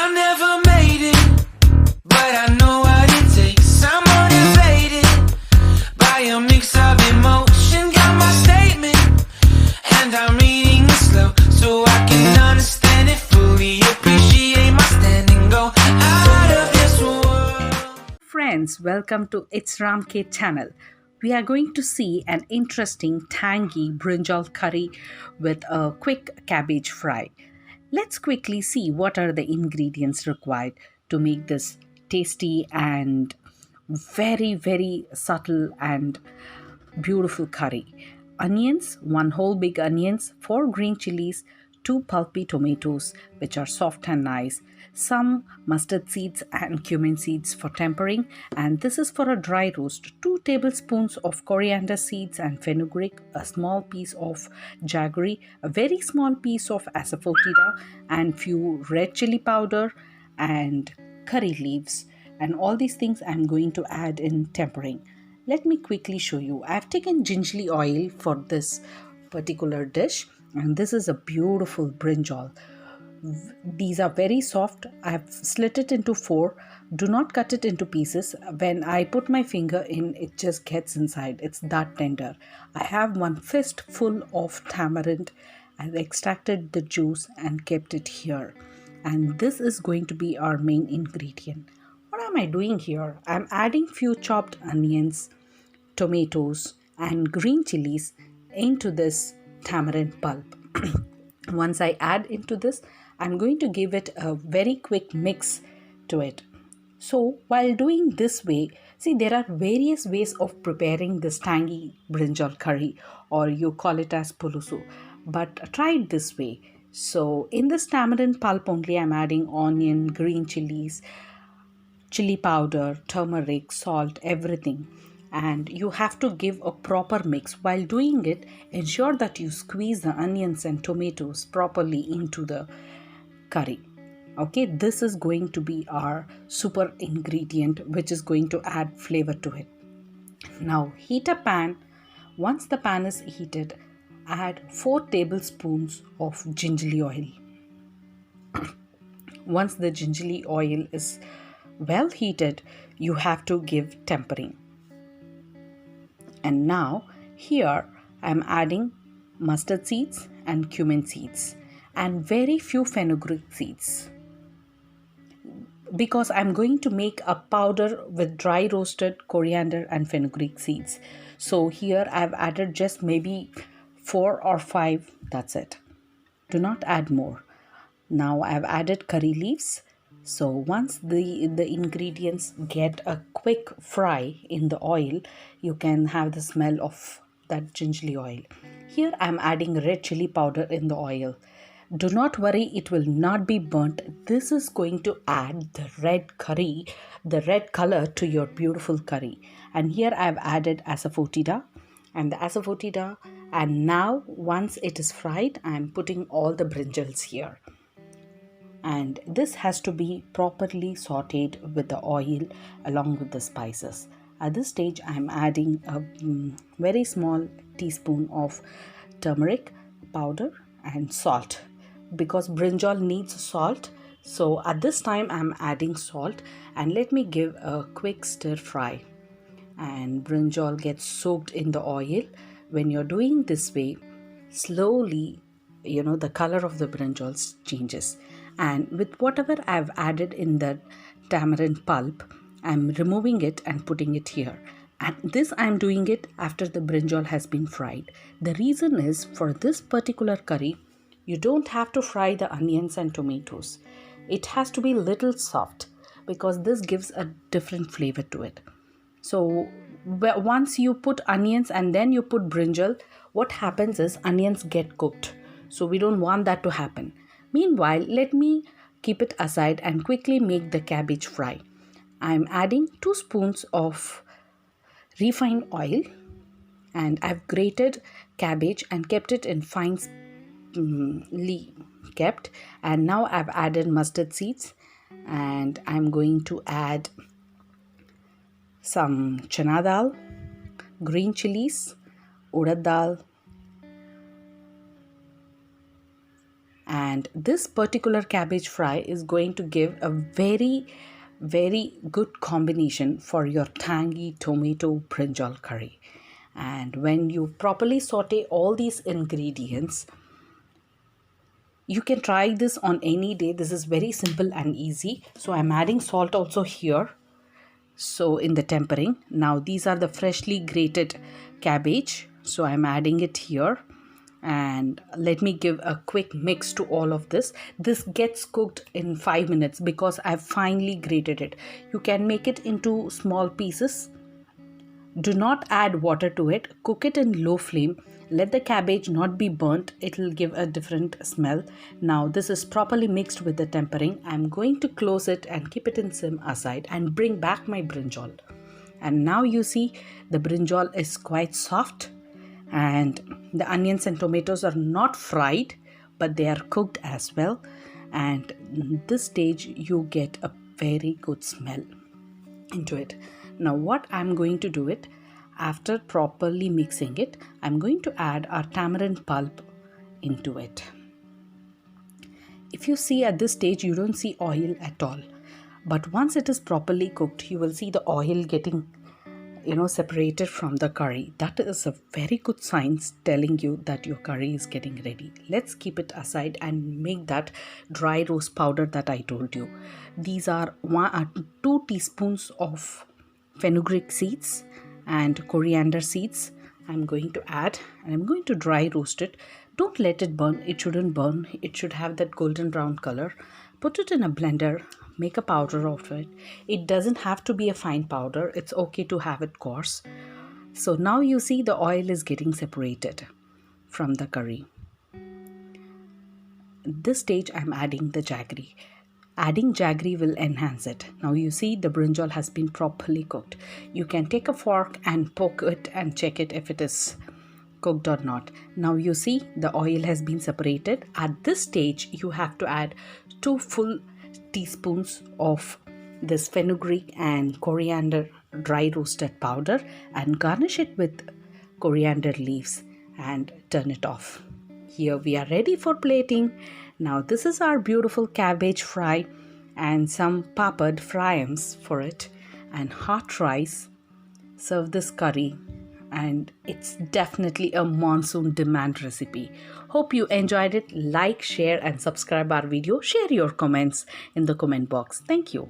I never made it, but I know what it takes. I'm motivated by a mix of emotion. Got my statement, and I'm reading it slow so I can understand it fully. Appreciate my stand and go out of this world. Friends, welcome to It's Ram K channel. We are going to see an interesting tangy brinjal curry with a quick cabbage fry. Let's quickly see what are the ingredients required to make this tasty and very subtle and beautiful curry. Onions, one whole big onions, 4 green chilies, 2 pulpy tomatoes which are soft and nice, some mustard seeds and cumin seeds for tempering, and this is for a dry roast, 2 tablespoons of coriander seeds and fenugreek, a small piece of jaggery, a very small piece of asafoetida, and few red chili powder and curry leaves. And all these things I'm going to add in tempering. Let me quickly show you. I've taken gingerly oil for this particular dish, and this is a beautiful brinjal. These are very soft. I've slit it into 4. Do not cut it into pieces. When I put my finger in, it just gets inside. It's that tender. I have 1 fist full of tamarind. I've extracted the juice and kept it here. And this is going to be our main ingredient. What am I doing here? I'm adding few chopped onions, tomatoes and green chilies into this tamarind pulp. Once I add into this, I'm going to give it a very quick mix to it. So while doing this way, see, there are various ways of preparing this tangy brinjal curry, or you call it as pulusu, but try it this way. So in this tamarind pulp only, I'm adding onion, green chilies, chili powder, turmeric, salt, everything. And you have to give a proper mix. While doing it, ensure that you squeeze the onions and tomatoes properly into the curry. Okay, this is going to be our super ingredient which is going to add flavor to it. Now heat a pan. Once the pan is heated, add 4 tablespoons of gingerly oil. Once the gingerly oil is well heated, you have to give tempering. And now here I am adding mustard seeds and cumin seeds and very few fenugreek seeds, because I'm going to make a powder with dry roasted coriander and fenugreek seeds. So here I've added just maybe 4 or 5, that's it. Do not add more. Now I've added curry leaves. So once the ingredients get a quick fry in the oil, you can have the smell of that gingerly oil. Here I'm adding red chili powder in the oil. Do not worry, it will not be burnt. This is going to add the red color to your beautiful curry. And here I've added asafoetida and the asafoetida. And now once it is fried, I'm putting all the brinjals here. And this has to be properly sauteed with the oil along with the spices. At this stage, I'm adding a very small teaspoon of turmeric powder and salt, because brinjal needs salt. So at this time, I'm adding salt, and let me give a quick stir fry. And brinjal gets soaked in the oil. When you're doing this way, slowly, the color of the brinjal changes. And with whatever I've added in the tamarind pulp, I'm removing it and putting it here. And this I'm doing it after the brinjal has been fried. The reason is, for this particular curry, you don't have to fry the onions and tomatoes. It has to be little soft, because this gives a different flavor to it. So once you put onions and then you put brinjal, what happens is onions get cooked. So we don't want that to happen. Meanwhile, let me keep it aside and quickly make the cabbage fry. I'm adding 2 spoons of refined oil, and I've grated cabbage and kept it in finely kept. And now I've added mustard seeds, and I'm going to add some chana dal, green chilies, urad dal, And this particular cabbage fry is going to give a very good combination for your tangy tomato brinjal curry. And when you properly saute all these ingredients, you can try this on any day. This is very simple and easy. So I'm adding salt also here. So in the tempering, now these are the freshly grated cabbage. So I'm adding it here. And let me give a quick mix to all of this. This gets cooked in 5 minutes because I've finely grated it. You can make it into small pieces. Do not add water to it. Cook it in low flame. Let the cabbage not be burnt. It will give a different smell. Now this is properly mixed with the tempering. I'm going to close it and keep it in sim aside and bring back my brinjal. And now you see the brinjal is quite soft and the onions and tomatoes are not fried, but they are cooked as well. And this stage you get a very good smell into it. Now what I'm going to do it, after properly mixing it, I'm going to add our tamarind pulp into it. If you see at this stage, you don't see oil at all. But once it is properly cooked, you will see the oil getting separated from the curry. That is a very good sign telling you that your curry is getting ready. Let's keep it aside and make that dry roast powder that I told you. These are 2 teaspoons of fenugreek seeds and coriander seeds. I'm going to add and I'm going to dry roast it. Don't let it burn. It shouldn't burn. It should have that golden brown color. Put it in a blender. Make a powder of it. It doesn't have to be a fine powder. It's okay to have it coarse. So now you see the oil is getting separated from the curry. At this stage, I'm adding the jaggery. Adding jaggery will enhance it. Now you see the brinjal has been properly cooked. You can take a fork and poke it and check it if it is cooked or not. Now you see the oil has been separated. At this stage, you have to add 2 full teaspoons of this fenugreek and coriander dry roasted powder and garnish it with coriander leaves and turn it off. Here we are ready for plating. Now this is our beautiful cabbage fry and some papad fryams for it and hot rice. Serve this curry and it's definitely a monsoon demand recipe. Hope you enjoyed it. Like, share and subscribe our video. Share your comments in the comment box. Thank you.